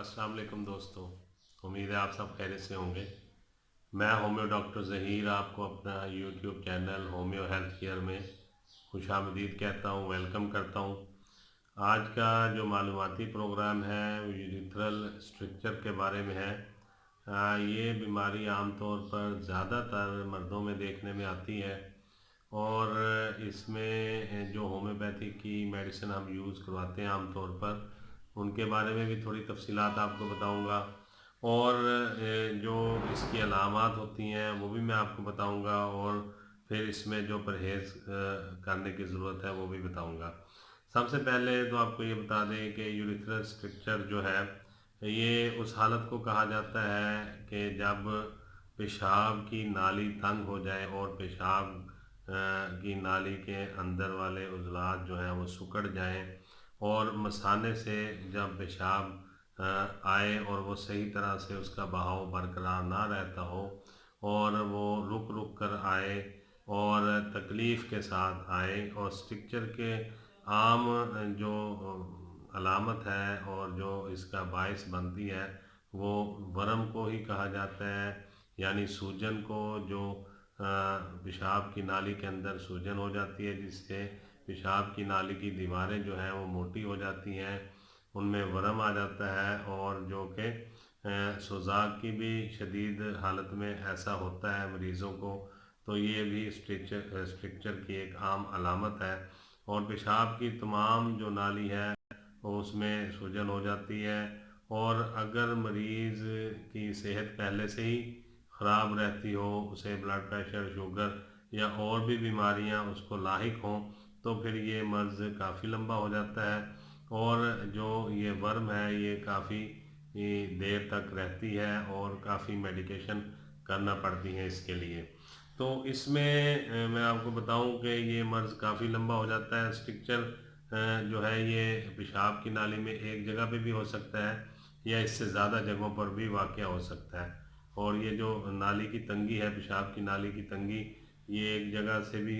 अस्सलाम वालेकुम दोस्तों। उम्मीद है आप सब खैरियत से होंगे। मैं होम्यो डॉक्टर ज़हीर आपको अपना YouTube channel homeo health care में खुशामदीद कहता हूँ, वेलकम करता हूँ। आज का जो मालूमाती प्रोग्राम है वो यूरिथ्रल स्ट्रक्चर के बारे में है। ये बीमारी आमतौर पर ज़्यादातर मर्दों में देखने में आती है और इसमें जो होम्योपैथी की मेडिसिन हम यूज़ करवाते हैं आमतौर पर, उनके बारे में भी थोड़ी तफसीलात आपको बताऊंगा। और जो इसकी अलामात होती हैं वो भी मैं आपको बताऊंगा, और फिर इसमें जो परहेज़ करने की ज़रूरत है वो भी बताऊंगा। सबसे पहले तो आपको ये बता दें कि यूरिथ्रल स्ट्रक्चर जो है, ये उस हालत को कहा जाता है कि जब पेशाब की नाली तंग हो जाए और पेशाब की नाली के अंदर वाले उज़लात जो हैं वो सिकुड़ जाएं, और मसाने से जब पेशाब आए और वो सही तरह से उसका बहाव बरकरार ना रहता हो और वो रुक रुक कर आए और तकलीफ़ के साथ आए, और स्ट्रक्चर के आम जो अलामत है और जो इसका बायस बनती है वो वर्म को ही कहा जाता है, यानी सूजन को। जो पेशाब की नाली के अंदर सूजन हो जाती है जिससे पेशाब की नाली की दीवारें जो हैं वो मोटी हो जाती हैं, उनमें वर्म आ जाता है। और जो कि सुजाक की भी शदीद हालत में ऐसा होता है मरीज़ों को, तो ये भी स्ट्रक्चर की एक आम अलामत है। और पेशाब की तमाम जो नाली है वो उसमें सूजन हो जाती है। और अगर मरीज़ की सेहत पहले से ही ख़राब रहती हो, उसे ब्लड प्रेशर, शुगर या और भी बीमारियां उसको लाहिक हों, तो फिर ये मर्ज़ काफ़ी लंबा हो जाता है। और जो ये वर्म है ये काफ़ी देर तक रहती है और काफ़ी मेडिकेशन करना पड़ती है इसके लिए। तो इसमें मैं आपको बताऊं कि ये मर्ज़ काफ़ी लंबा हो जाता है। स्ट्रक्चर जो है ये पेशाब की नाली में एक जगह पे भी हो सकता है या इससे ज़्यादा जगहों पर भी वाक़या हो सकता है। और ये जो नाली की तंगी है, पेशाब की नाली की तंगी, ये एक जगह से भी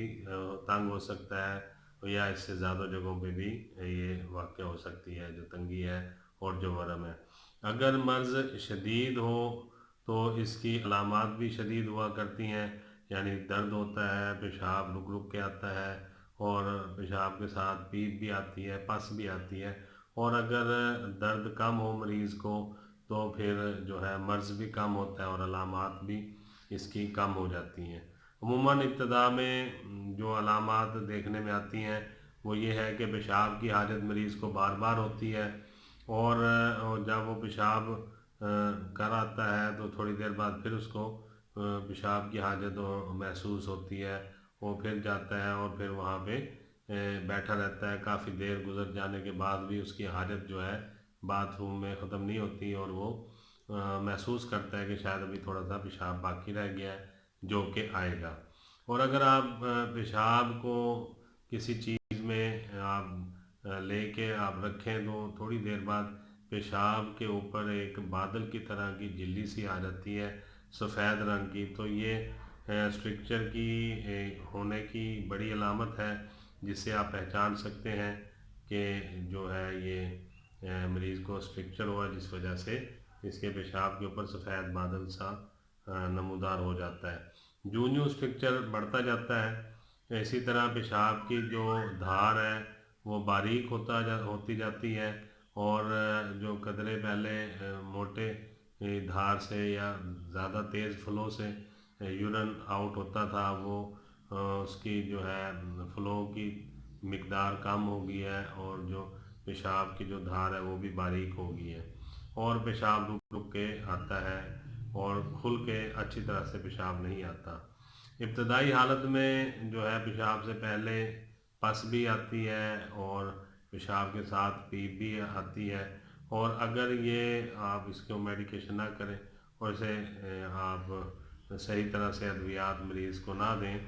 तंग हो सकता है या इससे ज़्यादा जगहों पे भी ये वाक़या हो सकती है जो तंगी है और जो वर्म है। अगर मर्ज़ शदीद हो तो इसकी अलामात भी शदीद हुआ करती हैं, यानी दर्द होता है, पेशाब रुक रुक के आता है और पेशाब के साथ पीप भी आती है, पस भी आती है। और अगर दर्द कम हो मरीज़ को तो फिर जो है मर्ज़ भी कम होता है और अलामात भी इसकी कम हो जाती हैं। अमूमन इब्तदा में जो अलामात देखने में आती हैं वो ये है कि पेशाब की हाजत मरीज़ को बार बार होती है, और जब वो पेशाब कर आता है तो थोड़ी देर बाद फिर उसको पेशाब की हाजत महसूस होती है। वो फिर जाता है और फिर वहाँ पे बैठा रहता है, काफ़ी देर गुजर जाने के बाद भी उसकी हाजत जो है बाथरूम में ख़त्म नहीं होती, और वो महसूस करता है कि शायद अभी थोड़ा सा पेशाब बाकी रह गया है जो कि आएगा। और अगर आप पेशाब को किसी चीज़ में आप लेके आप रखें तो थोड़ी देर बाद पेशाब के ऊपर एक बादल की तरह की झिल्ली सी आ जाती है, सफ़ेद रंग की। तो ये स्ट्रक्चर की होने की बड़ी अलामत है, जिससे आप पहचान सकते हैं कि जो है ये मरीज़ को स्ट्रक्चर हुआ, जिस वजह से इसके पेशाब के ऊपर सफ़ेद बादल सा नमूदार हो जाता है। जूं जूं स्ट्रक्चर बढ़ता जाता है इसी तरह पेशाब की जो धार है वो बारीक होती जाती है, और जो कतरे पहले मोटे धार से या ज़्यादा तेज़ फ्लो से यूरन आउट होता था, वो उसकी जो है फ्लो की मिकदार कम हो गई है, और जो पेशाब की जो धार है वो भी बारीक हो गई है, और पेशाब रुक रुक के आता है और खुल के अच्छी तरह से पेशाब नहीं आता। इब्तदाई हालत में जो है पेशाब से पहले पस भी आती है और पेशाब के साथ पीप भी आती है। और अगर ये आप इसको मेडिकेशन ना करें और इसे आप सही तरह से अद्वियात मरीज़ को ना दें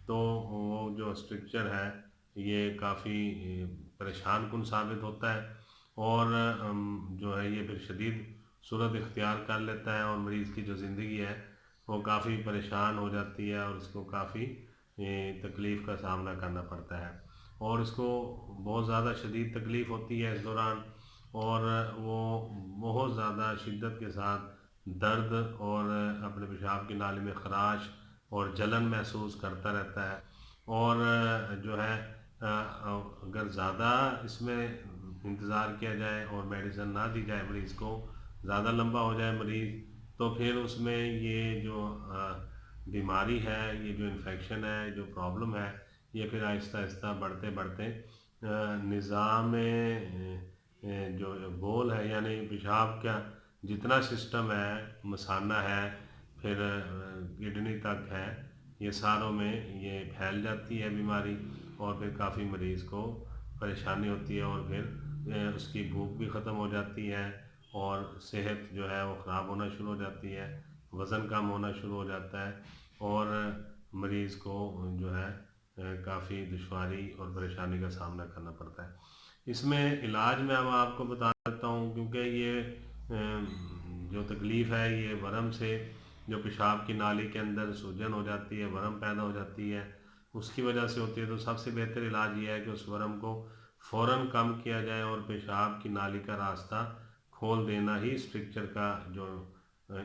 तो वो जो स्ट्रक्चर है ये काफ़ी परेशान कुन साबित होता है, और जो है ये फिर शदीद सूरत इख्तियार कर लेता है और मरीज़ की जो ज़िंदगी है वो काफ़ी परेशान हो जाती है और उसको काफ़ी तकलीफ़ का सामना करना पड़ता है, और इसको बहुत ज़्यादा शदीद तकलीफ़ होती है इस दौरान। और वो बहुत ज़्यादा शिद्दत के साथ दर्द और अपने पेशाब की नाली में ख़राश और जलन महसूस करता रहता है। और जो है अगर ज़्यादा इसमें इंतज़ार किया जाए और मेडिसिन ना दी जाए मरीज़ को, ज़्यादा लंबा हो जाए मरीज़, तो फिर उसमें ये जो बीमारी है, ये जो इन्फेक्शन है, जो प्रॉब्लम है, ये फिर आहिस्ता आहिस्ता बढ़ते बढ़ते निज़ाम जो बोल है यानी पेशाब का जितना सिस्टम है, मसाना है, फिर किडनी तक है, ये सारों में ये फैल जाती है बीमारी और फिर काफ़ी मरीज़ को परेशानी होती है और फिर उसकी भूख भी ख़त्म हो जाती है और सेहत जो है वो ख़राब होना शुरू हो जाती है, वज़न कम होना शुरू हो जाता है और मरीज़ को जो है काफ़ी दुश्वारी और परेशानी का सामना करना पड़ता है। इसमें इलाज मैं अब आपको बता देता हूँ, क्योंकि ये जो तकलीफ़ है ये वरम से, जो पेशाब की नाली के अंदर सूजन हो जाती है, वरम पैदा हो जाती है, उसकी वजह से होती है। तो सबसे बेहतर इलाज ये है कि उस वरम को फ़ौरन कम किया जाए और पेशाब की नाली का रास्ता खोल देना ही स्ट्रिक्चर का जो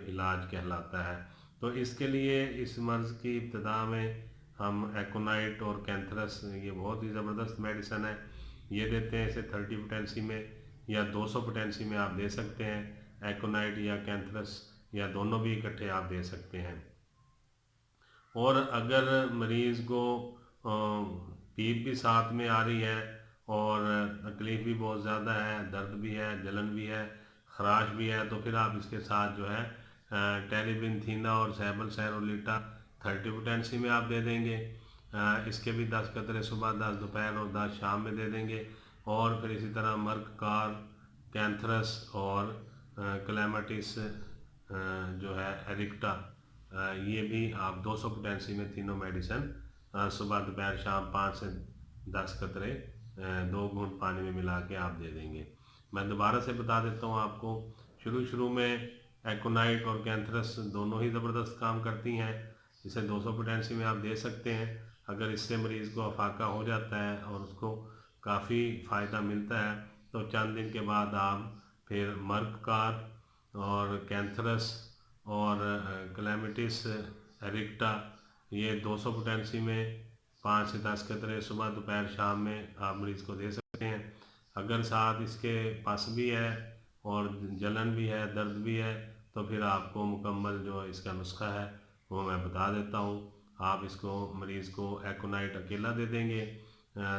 इलाज कहलाता है। तो इसके लिए इस मर्ज़ की इब्तिदा में हम एकोनाइट और कैंथरस, ये बहुत ही ज़बरदस्त मेडिसन है, ये देते हैं। इसे 30 पोटेंसी में या 200 पोटेंसी में आप दे सकते हैं। एकोनाइट या कैंथरस या दोनों भी इकट्ठे आप दे सकते हैं। और अगर मरीज़ को पीप भी साथ में आ रही है और तकलीफ़ भी बहुत ज़्यादा है, दर्द भी है, जलन भी है, ख़राश भी है, तो फिर आप इसके साथ जो है टेरिब्रिनथीना और सैबल सैरोलीटा 30 पोटेंसी में आप दे देंगे। इसके भी 10 कतरे सुबह, 10 दोपहर और 10 शाम में दे देंगे। और फिर इसी तरह मर्ककार, कैंथरस और क्लैमाटिस जो है एरिक्टा, ये भी आप 200 पोटेंसी में तीनों मेडिसन सुबह दोपहर शाम 5 से 10 कतरे 2 घूंट पानी में मिला के आप दे देंगे। मैं दोबारा से बता देता हूँ आपको। शुरू में एकोनाइट और कैंथरस दोनों ही ज़बरदस्त काम करती हैं। इसे 200 पोटेंसी में आप दे सकते हैं। अगर इससे मरीज़ को अफाका हो जाता है और उसको काफ़ी फ़ायदा मिलता है, तो चंद दिन के बाद आप फिर मर्ककार और कैंथरस और क्लैमिटिस एरिक्टा, ये 200 पोटेंसी में 5 से 10 कतरे सुबह दोपहर शाम में आप मरीज़ को दे सकते हैं। अगर साथ इसके पस भी है और जलन भी है, दर्द भी है, तो फिर आपको मुकम्मल जो इसका नुस्खा है वो मैं बता देता हूँ। आप इसको मरीज़ को एकोनाइट अकेला दे देंगे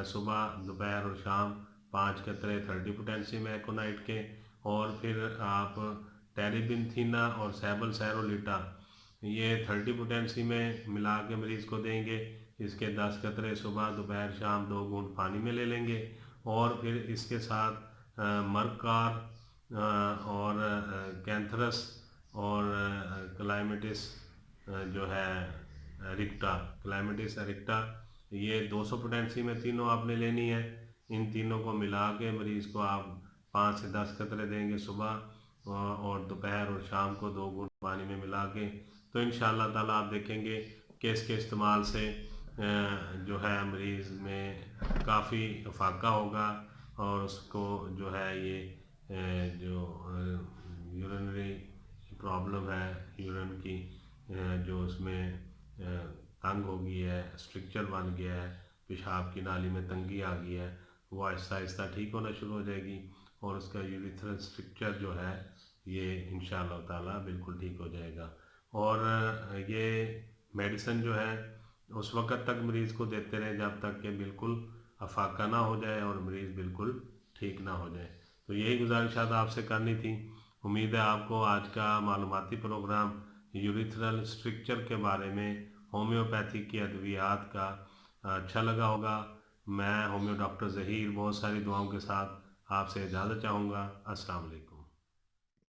सुबह दोपहर और शाम 5 कतरे 30 पोटेंसी में एकोनाइट के, और फिर आप टेरिब्रिनथीना और सैबल सैरोलीटा ये 30 पोटेंसी में मिला के मरीज़ को देंगे। इसके 10 कतरे सुबह दोपहर शाम 2 घूंट पानी में ले लेंगे और फिर इसके साथ मर्कार और कैंथरस और क्लाइमेटिस जो है रिक्टा, क्लाइमेटिस रिक्टा, ये 200 पोटेंसी में तीनों आपने लेनी है। इन तीनों को मिला के मरीज़ को आप 5 से 10 कतरे देंगे सुबह और दोपहर और शाम को 2 घूंट पानी में मिला के। तो इंशाअल्लाह ताला आप देखेंगे कि इसके इस्तेमाल से जो है मरीज़ में काफ़ी अफाका होगा और उसको जो है ये जो यूरिनरी प्रॉब्लम है, यूरिन की जो उसमें तंग हो गई है, स्ट्रक्चर बन गया है, पेशाब की नाली में तंगी आ गई है, वो आहिस्ता आहिस्ता ठीक होना शुरू हो जाएगी और उसका यूरिथ्रल स्ट्रक्चर जो है ये इंशाअल्लाह ताला बिल्कुल ठीक हो जाएगा। और ये मेडिसिन जो है उस वक़्त तक मरीज़ को देते रहें जब तक कि बिल्कुल अफाका ना हो जाए और मरीज़ बिल्कुल ठीक ना हो जाए। तो यही गुजारिश आज आपसे करनी थी। उम्मीद है आपको आज का मालूमाती प्रोग्राम यूरिथ्रल स्ट्रक्चर के बारे में होम्योपैथी की अद्वियात का अच्छा लगा होगा। मैं होम्यो डॉक्टर ज़हीर बहुत सारी दुआओं के साथ आपसे इजाज़त चाहूँगा। अस्सलाम वालेकुम।